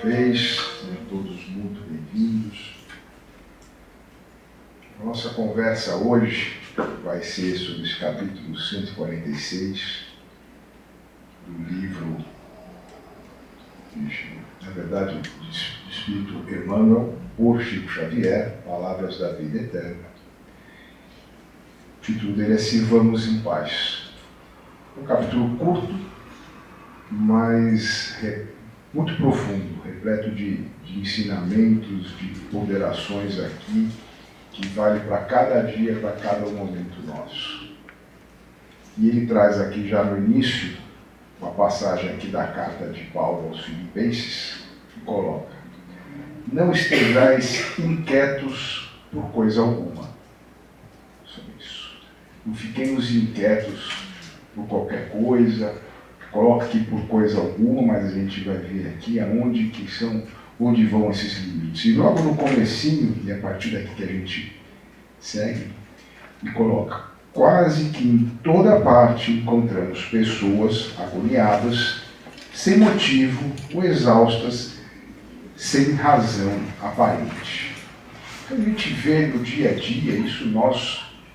vez, sejam todos muito bem-vindos. A nossa conversa hoje vai ser sobre esse capítulo 146 do livro, na verdade, do Espírito Emmanuel, por Chico Xavier, Palavras da Vida Eterna. O título dele é Sirvamos em Paz. É um capítulo curto, mas muito profundo, repleto de ensinamentos, de ponderações aqui, que vale para cada dia, para cada momento nosso. E ele traz aqui já no início, uma passagem aqui da carta de Paulo aos Filipenses, que coloca: não estejais inquietos por coisa alguma. Só isso. Não fiquemos inquietos por qualquer coisa. Coloca aqui por coisa alguma, mas a gente vai ver aqui onde vão esses limites. E logo no comecinho, e a partir daqui que a gente segue, e coloca: quase que em toda parte encontramos pessoas agoniadas, sem motivo ou exaustas, sem razão aparente. Então a gente vê no dia a dia,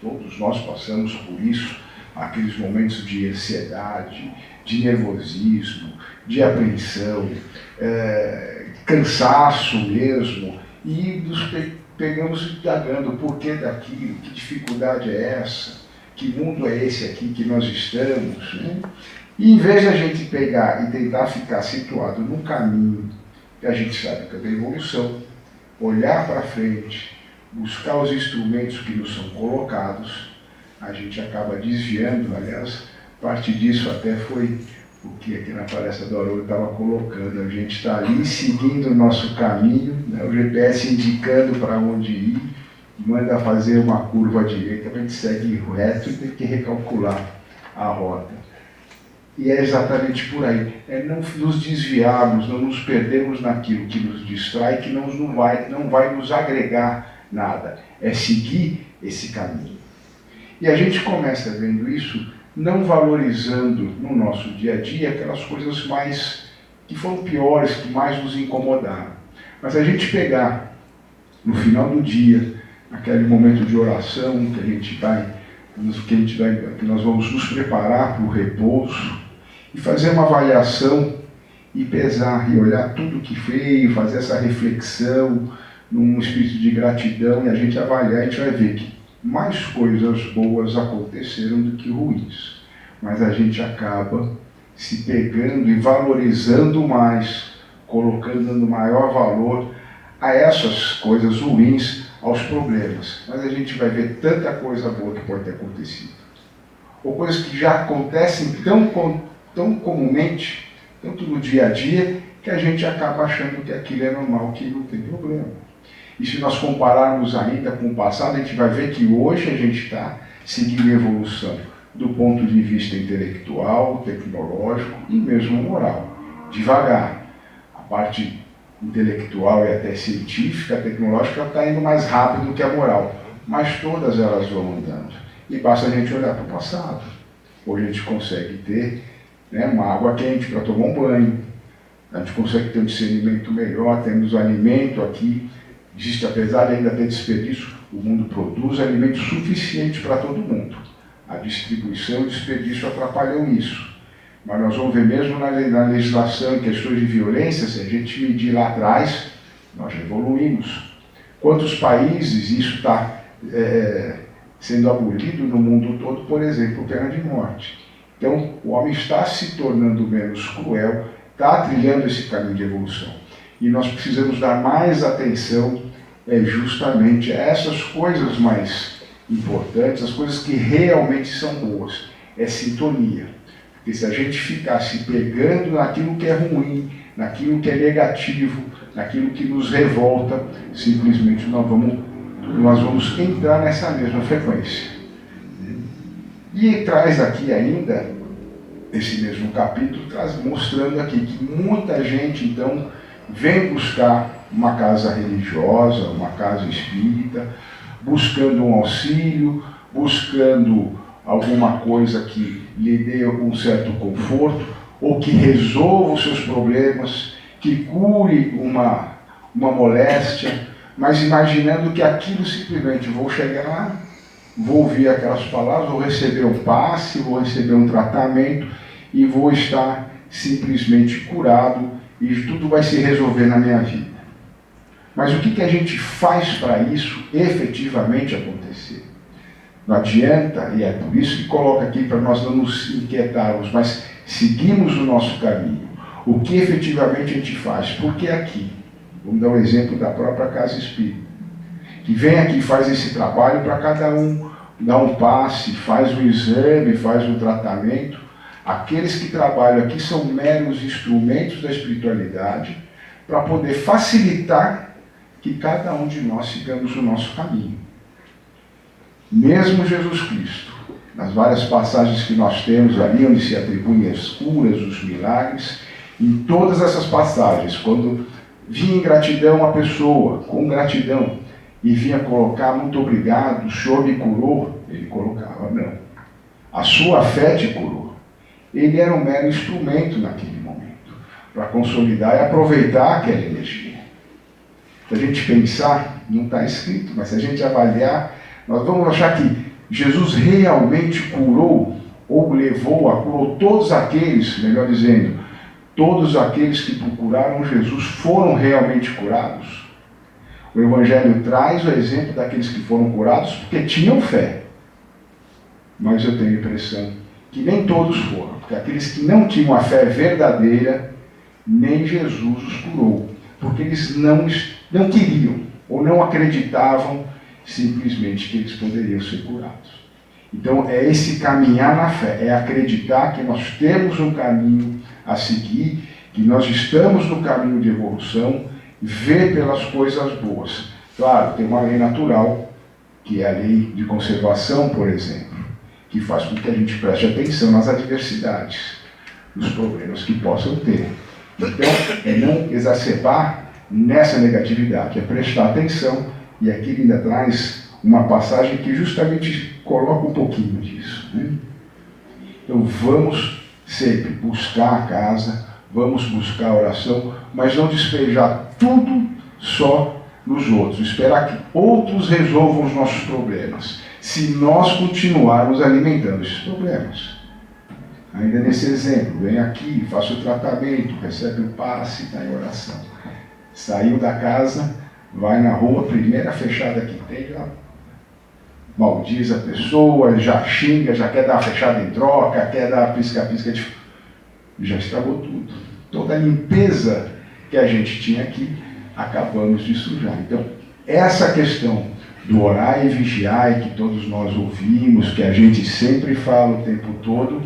todos nós passamos por isso, aqueles momentos de ansiedade, de nervosismo, de apreensão, cansaço mesmo, e nos pegamos indagando o porquê daquilo, que dificuldade é essa, que mundo é esse aqui que nós estamos, né? E em vez de a gente pegar e tentar ficar situado num caminho que a gente sabe que é da evolução, olhar para frente, buscar os instrumentos que nos são colocados, a gente acaba desviando. Aliás, parte disso até foi o que aqui na palestra do Haroldo estava colocando. A gente está ali seguindo o nosso caminho, né? O GPS indicando para onde ir, manda fazer uma curva à direita, a gente segue reto e tem que recalcular a rota. E é exatamente por aí. É não nos desviarmos, não nos perdermos naquilo que nos distrai, que não vai nos agregar nada. É seguir esse caminho. E a gente começa vendo isso, não valorizando no nosso dia a dia aquelas coisas que foram piores, que mais nos incomodaram. Mas a gente pegar no final do dia, aquele momento de oração que nós vamos nos preparar para o repouso, e fazer uma avaliação e pesar e olhar tudo que veio, fazer essa reflexão num espírito de gratidão, e a gente avaliar, a gente vai ver que mais coisas boas aconteceram do que ruins. Mas a gente acaba se pegando e valorizando mais, colocando no maior valor a essas coisas ruins, aos problemas. Mas a gente vai ver tanta coisa boa que pode ter acontecido. Ou coisas que já acontecem tão comumente, tanto no dia a dia, que a gente acaba achando que aquilo é normal, que não tem problema. E se nós compararmos ainda com o passado, a gente vai ver que hoje a gente está seguindo a evolução do ponto de vista intelectual, tecnológico e mesmo moral. Devagar. A parte intelectual e até científica, tecnológica, está indo mais rápido que a moral. Mas todas elas vão andando. E basta a gente olhar para o passado. Hoje a gente consegue ter, né, uma água quente para tomar um banho. A gente consegue ter um discernimento melhor, temos alimento aqui. Existe, apesar de ainda ter desperdício, o mundo produz alimento suficiente para todo mundo. A distribuição e o desperdício atrapalham isso. Mas nós vamos ver mesmo na legislação, em questões de violência, se a gente medir lá atrás, nós já evoluímos. Quantos países isso está sendo abolido no mundo todo, por exemplo, pena de morte. Então, o homem está se tornando menos cruel, está trilhando esse caminho de evolução. E nós precisamos dar mais atenção justamente a essas coisas mais importantes, as coisas que realmente são boas. É sintonia. Porque se a gente ficar se pegando naquilo que é ruim, naquilo que é negativo, naquilo que nos revolta, simplesmente nós vamos entrar nessa mesma frequência. E traz aqui ainda, esse mesmo capítulo, mostrando aqui que muita gente, então, vem buscar uma casa religiosa, uma casa espírita, buscando um auxílio, buscando alguma coisa que lhe dê um certo conforto, ou que resolva os seus problemas, que cure uma moléstia, mas imaginando que aquilo simplesmente vou chegar lá, vou ouvir aquelas palavras, vou receber um passe, vou receber um tratamento e vou estar simplesmente curado e tudo vai se resolver na minha vida. Mas o que a gente faz para isso efetivamente acontecer? Não adianta, e é por isso que coloca aqui para nós não nos inquietarmos, mas seguimos o nosso caminho. O que efetivamente a gente faz? Porque aqui, vamos dar um exemplo da própria Casa Espírita, que vem aqui e faz esse trabalho para cada um, dá um passe, faz um exame, faz um tratamento. Aqueles que trabalham aqui são meros instrumentos da espiritualidade para poder facilitar que cada um de nós sigamos o nosso caminho. Mesmo Jesus Cristo, nas várias passagens que nós temos ali, onde se atribuem as curas, os milagres, em todas essas passagens, quando vinha em gratidão a pessoa, com gratidão, e vinha colocar, muito obrigado, o Senhor me curou, ele colocava, não. A sua fé te curou. Ele era um mero instrumento naquele momento, para consolidar e aproveitar aquela energia. Se a gente pensar, não está escrito, mas se a gente avaliar, nós vamos achar que Jesus realmente curou, ou curou todos aqueles, melhor dizendo, todos aqueles que procuraram Jesus foram realmente curados. O Evangelho traz o exemplo daqueles que foram curados porque tinham fé. Mas eu tenho a impressão que nem todos foram, porque aqueles que não tinham a fé verdadeira, nem Jesus os curou, porque eles não queriam ou não acreditavam simplesmente que eles poderiam ser curados. Então é esse caminhar na fé, é acreditar que nós temos um caminho a seguir, que nós estamos no caminho de evolução, ver pelas coisas boas. Claro, tem uma lei natural, que é a lei de conservação, por exemplo, que faz com que a gente preste atenção nas adversidades, nos problemas que possam ter. Então, é não exacerbar nessa negatividade, é prestar atenção, e aqui ele ainda traz uma passagem que justamente coloca um pouquinho disso, né? Então, vamos sempre buscar a casa, vamos buscar a oração, mas não despejar tudo só nos outros, esperar que outros resolvam os nossos problemas, se nós continuarmos alimentando esses problemas. Ainda nesse exemplo, vem aqui, faça o tratamento, recebe o passe e está em oração. Saiu da casa, vai na rua, primeira fechada que tem, já maldiz a pessoa, já xinga, já quer dar uma fechada em troca, quer dar pisca-pisca de... Já estragou tudo. Toda a limpeza que a gente tinha aqui, acabamos de sujar. Então, essa questão do orar e vigiar, e que todos nós ouvimos, que a gente sempre fala o tempo todo,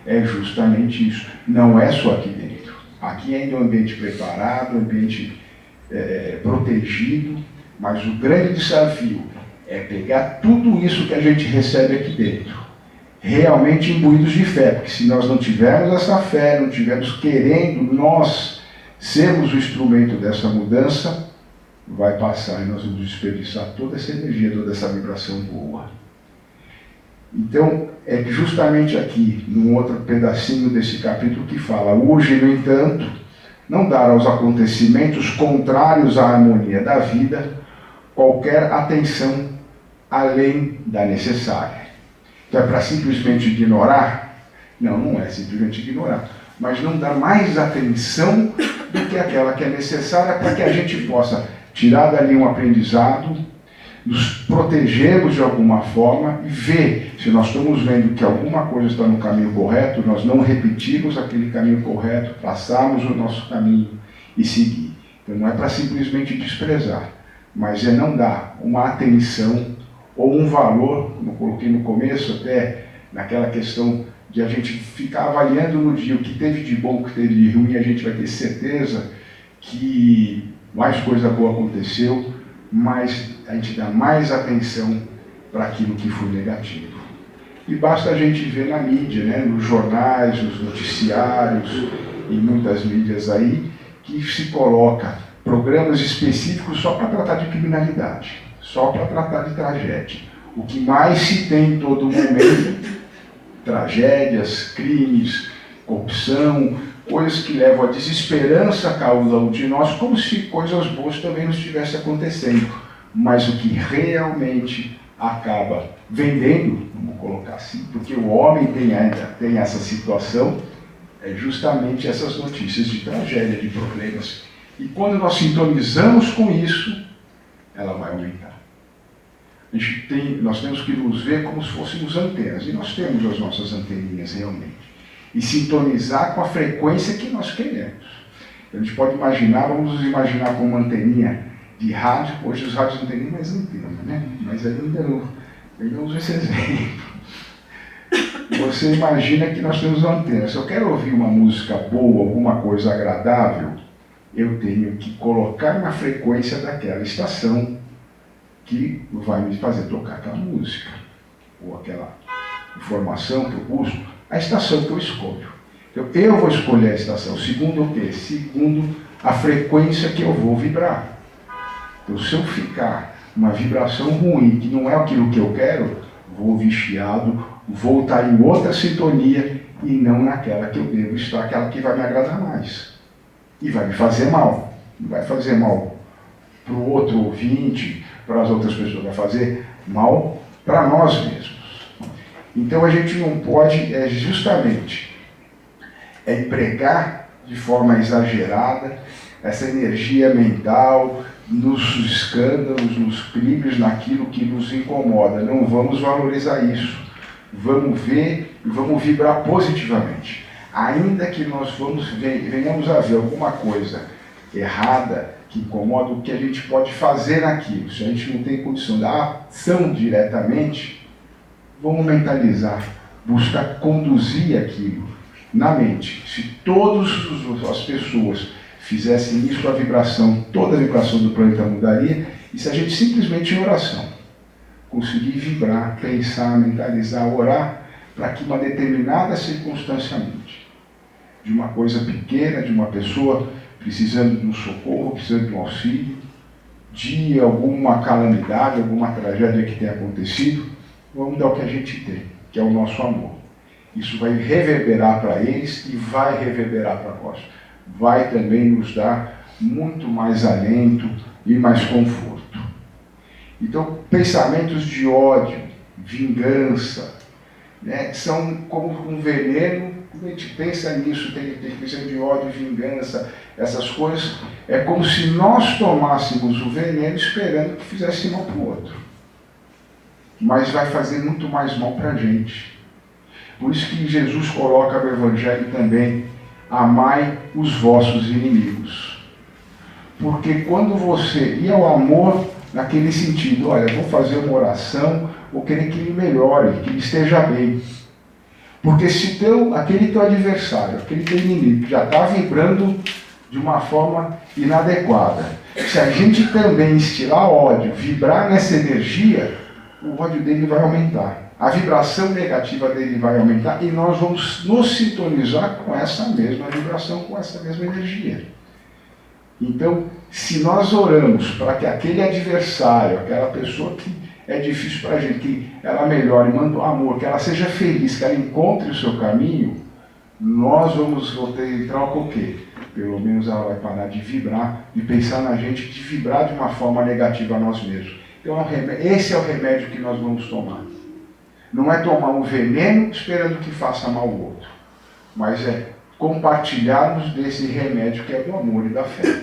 é justamente isso. Não é só aqui dentro. Aqui ainda é um ambiente preparado, um ambiente protegido, mas o grande desafio é pegar tudo isso que a gente recebe aqui dentro, realmente imbuídos de fé, porque se nós não tivermos essa fé, não tivermos querendo nós sermos o instrumento dessa mudança, vai passar e nós vamos desperdiçar toda essa energia, toda essa vibração boa. Então, é justamente aqui, num outro pedacinho desse capítulo que fala: hoje, no entanto, não dar aos acontecimentos contrários à harmonia da vida qualquer atenção além da necessária. Então é para simplesmente ignorar? Não, não é simplesmente ignorar, mas não dar mais atenção do que aquela que é necessária para que a gente possa tirar dali um aprendizado, nos protegermos de alguma forma e ver se nós estamos vendo que alguma coisa está no caminho correto, nós não repetirmos aquele caminho correto, passarmos o nosso caminho e seguir. Então não é para simplesmente desprezar, mas é não dar uma atenção ou um valor, como eu coloquei no começo, até naquela questão de a gente ficar avaliando no dia o que teve de bom, o que teve de ruim, a gente vai ter certeza que mais coisa boa aconteceu, mas a gente dá mais atenção para aquilo que foi negativo. E basta a gente ver na mídia, né, nos jornais, nos noticiários e muitas mídias aí, que se coloca programas específicos só para tratar de criminalidade, só para tratar de tragédia. O que mais se tem em todo momento, tragédias, crimes, corrupção, coisas que levam a desesperança a cada um de nós, como se coisas boas também não estivessem acontecendo. Mas o que realmente acaba vendendo, vamos colocar assim, porque o homem tem essa situação, é justamente essas notícias de tragédia, de problemas. E quando nós sintonizamos com isso, ela vai aumentar. Nós temos que nos ver como se fôssemos antenas, e nós temos as nossas anteninhas realmente, e sintonizar com a frequência que nós queremos. A gente pode imaginar, vamos nos imaginar como uma anteninha de rádio. Hoje os rádios não tem nem mais antena, né? Mas ainda não uso esse exemplo. Você imagina que nós temos antenas. Se eu quero ouvir uma música boa, alguma coisa agradável, eu tenho que colocar na frequência daquela estação que vai me fazer tocar aquela música, ou aquela informação que eu busco, a estação que eu escolho. Então, eu vou escolher a estação, segundo o quê? Segundo a frequência que eu vou vibrar. Então, se eu ficar uma vibração ruim, que não é aquilo que eu quero, vou ouvir chiado, vou estar em outra sintonia e não naquela que eu devo estar, aquela que vai me agradar mais. E vai me fazer mal. Não vai fazer mal para o outro ouvinte, para as outras pessoas, vai fazer mal para nós mesmos. Então a gente não pode justamente empregar de forma exagerada essa energia mental nos escândalos, nos crimes, naquilo que nos incomoda. Não vamos valorizar isso. Vamos ver e vamos vibrar positivamente. Ainda que nós venhamos a ver alguma coisa errada que incomoda, o que a gente pode fazer naquilo. Se a gente não tem condição da ação diretamente, vamos mentalizar, buscar conduzir aquilo na mente. Se todas as pessoas fizessem isso, a vibração, toda a vibração do planeta mudaria. E se a gente simplesmente em oração conseguir vibrar, pensar, mentalizar, orar, para que uma determinada circunstância mude. De uma coisa pequena, de uma pessoa precisando de um socorro, precisando de um auxílio, de alguma calamidade, alguma tragédia que tenha acontecido, vamos dar o que a gente tem, que é o nosso amor. Isso vai reverberar para eles e vai reverberar para nós. Vai também nos dar muito mais alento e mais conforto. Então, pensamentos de ódio, vingança, né, são como um veneno. Quando a gente pensa nisso, tem pensamento de ódio, vingança, essas coisas, é como se nós tomássemos o veneno esperando que fizesse mal para o outro. Mas vai fazer muito mais mal para a gente. Por isso que Jesus coloca no Evangelho também: amai os vossos inimigos. Porque quando você... E é o amor naquele sentido, olha, vou fazer uma oração, vou querer que ele melhore, que ele esteja bem. Porque se aquele teu adversário, aquele teu inimigo, já está vibrando de uma forma inadequada, se a gente também instilar ódio, vibrar nessa energia, o ódio dele vai aumentar. A vibração negativa dele vai aumentar e nós vamos nos sintonizar com essa mesma vibração, com essa mesma energia. Então, se nós oramos para que aquele adversário, aquela pessoa que é difícil para a gente, que ela melhore, manda o amor, que ela seja feliz, que ela encontre o seu caminho, nós vamos entrar com o quê? Pelo menos ela vai parar de vibrar, de pensar na gente, de vibrar de uma forma negativa a nós mesmos. Então, esse é o remédio que nós vamos tomar. Não é tomar um veneno esperando que faça mal ao outro, mas é compartilharmos desse remédio que é do amor e da fé.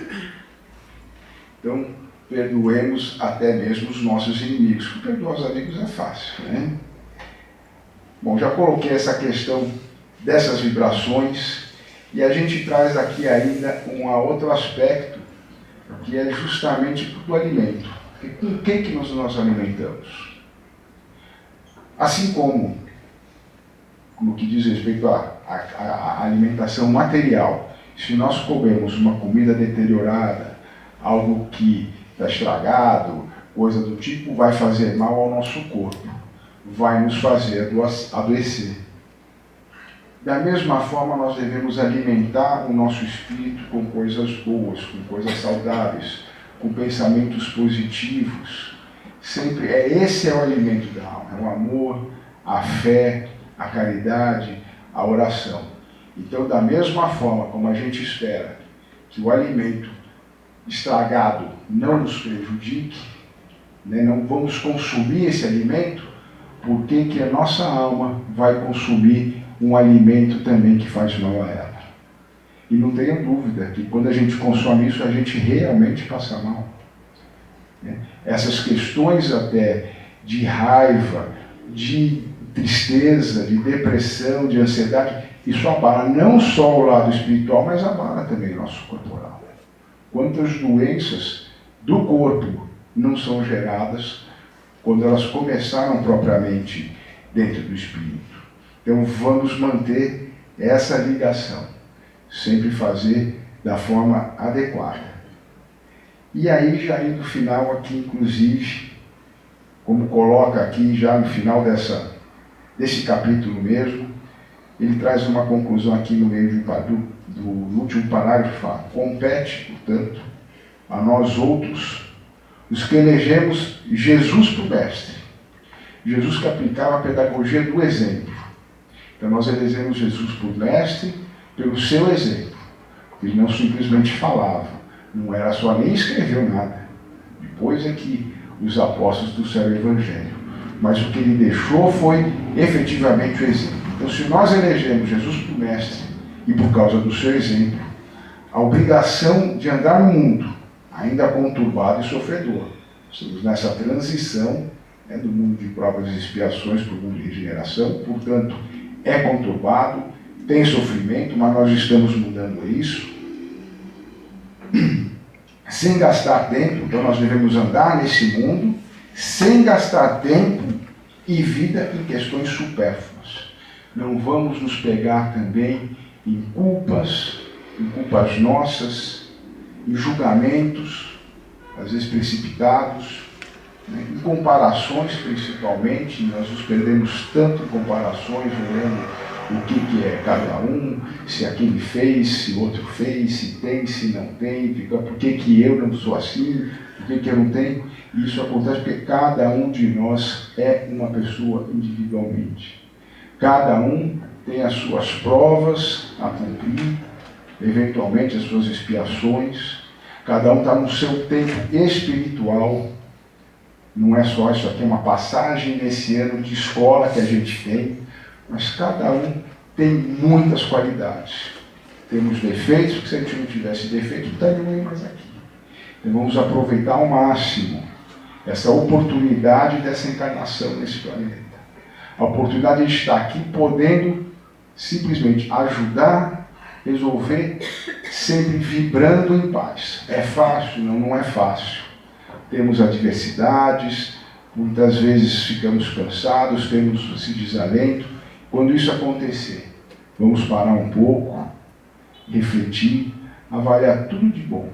Então, perdoemos até mesmo os nossos inimigos. Perdoar os amigos é fácil, né? Bom, já coloquei essa questão dessas vibrações e a gente traz aqui ainda um outro aspecto que é justamente do alimento. Com o que nós nos alimentamos? Assim como no que diz respeito à alimentação material, se nós comermos uma comida deteriorada, algo que está estragado, coisa do tipo, vai fazer mal ao nosso corpo, vai nos fazer adoecer. Da mesma forma, nós devemos alimentar o nosso espírito com coisas boas, com coisas saudáveis, com pensamentos positivos. Sempre esse é o alimento da alma, é o amor, a fé, a caridade, a oração. Então, da mesma forma como a gente espera que o alimento estragado não nos prejudique, né, não vamos consumir esse alimento, por que a nossa alma vai consumir um alimento também que faz mal a ela? E não tenha dúvida que quando a gente consome isso, a gente realmente passa mal. Essas questões até de raiva, de tristeza, de depressão, de ansiedade, isso abala não só o lado espiritual, mas abala também o nosso corporal. Quantas doenças do corpo não são geradas quando elas começaram propriamente dentro do espírito? Então vamos manter essa ligação, sempre fazer da forma adequada. E aí, já indo no final aqui, inclusive, como coloca aqui já no final desse capítulo mesmo, ele traz uma conclusão aqui no meio do último parágrafo, fala: compete, portanto, a nós outros, os que elegemos Jesus por mestre. Jesus que aplicava a pedagogia do exemplo. Então nós elegemos Jesus por mestre pelo seu exemplo. Ele não simplesmente falava. Não era só, nem escreveu nada. Depois é que os apóstolos trouxeram o Evangelho. Mas o que ele deixou foi efetivamente o exemplo. Então, se nós elegemos Jesus por mestre e por causa do seu exemplo, a obrigação de andar no mundo, ainda conturbado e sofredor. Estamos nessa transição do mundo de provas e expiações para o mundo de regeneração, portanto, é conturbado, tem sofrimento, mas nós estamos mudando isso. Sem gastar tempo, então nós devemos andar nesse mundo sem gastar tempo e vida em questões supérfluas. Não vamos nos pegar também em culpas nossas, em julgamentos, às vezes precipitados, em comparações principalmente. Nós nos perdemos tanto em comparações, olhando o que é cada um, se aquele fez, se o outro fez, se tem, se não tem, por que eu não sou assim, por que eu não tenho. E isso acontece porque cada um de nós é uma pessoa individualmente. Cada um tem as suas provas a cumprir, eventualmente as suas expiações. Cada um está no seu tempo espiritual. Não é só isso aqui, é uma passagem nesse ano de escola que a gente tem, mas cada um tem muitas qualidades. Temos defeitos, porque se a gente não tivesse defeito, não estaria mais aqui. Então vamos aproveitar ao máximo essa oportunidade dessa encarnação nesse planeta. A oportunidade de estar aqui podendo simplesmente ajudar, resolver, sempre vibrando em paz. É fácil? Não é fácil. Temos adversidades, muitas vezes ficamos cansados, temos esse desalento. Quando isso acontecer, vamos parar um pouco, refletir, avaliar tudo de bom.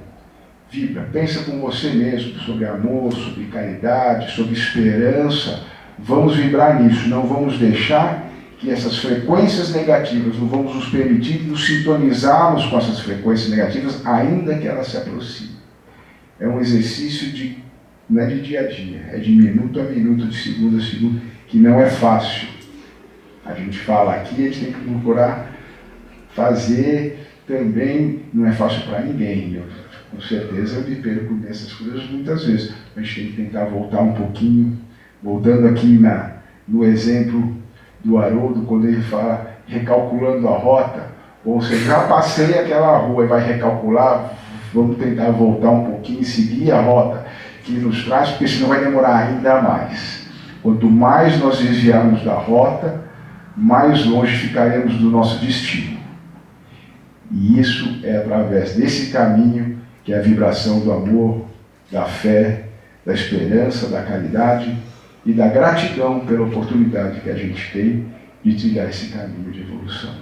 Vibra, pensa com você mesmo sobre amor, sobre caridade, sobre esperança. Vamos vibrar nisso, não vamos deixar que essas frequências negativas, não vamos nos permitir nos sintonizarmos com essas frequências negativas, ainda que elas se aproximem. É um exercício não é de dia a dia, é de minuto a minuto, de segundo a segundo, que não é fácil. A gente fala aqui, a gente tem que procurar fazer também, não é fácil para ninguém. Com certeza eu me perco nessas coisas muitas vezes. A gente tem que tentar voltar um pouquinho, voltando aqui no exemplo do Haroldo, quando ele fala recalculando a rota, ou seja, já passei aquela rua e vai recalcular, vamos tentar voltar um pouquinho e seguir a rota que nos traz, porque senão vai demorar ainda mais. Quanto mais nós desviarmos da rota, mais longe ficaremos do nosso destino. E isso é através desse caminho que é a vibração do amor, da fé, da esperança, da caridade e da gratidão pela oportunidade que a gente tem de trilhar esse caminho de evolução.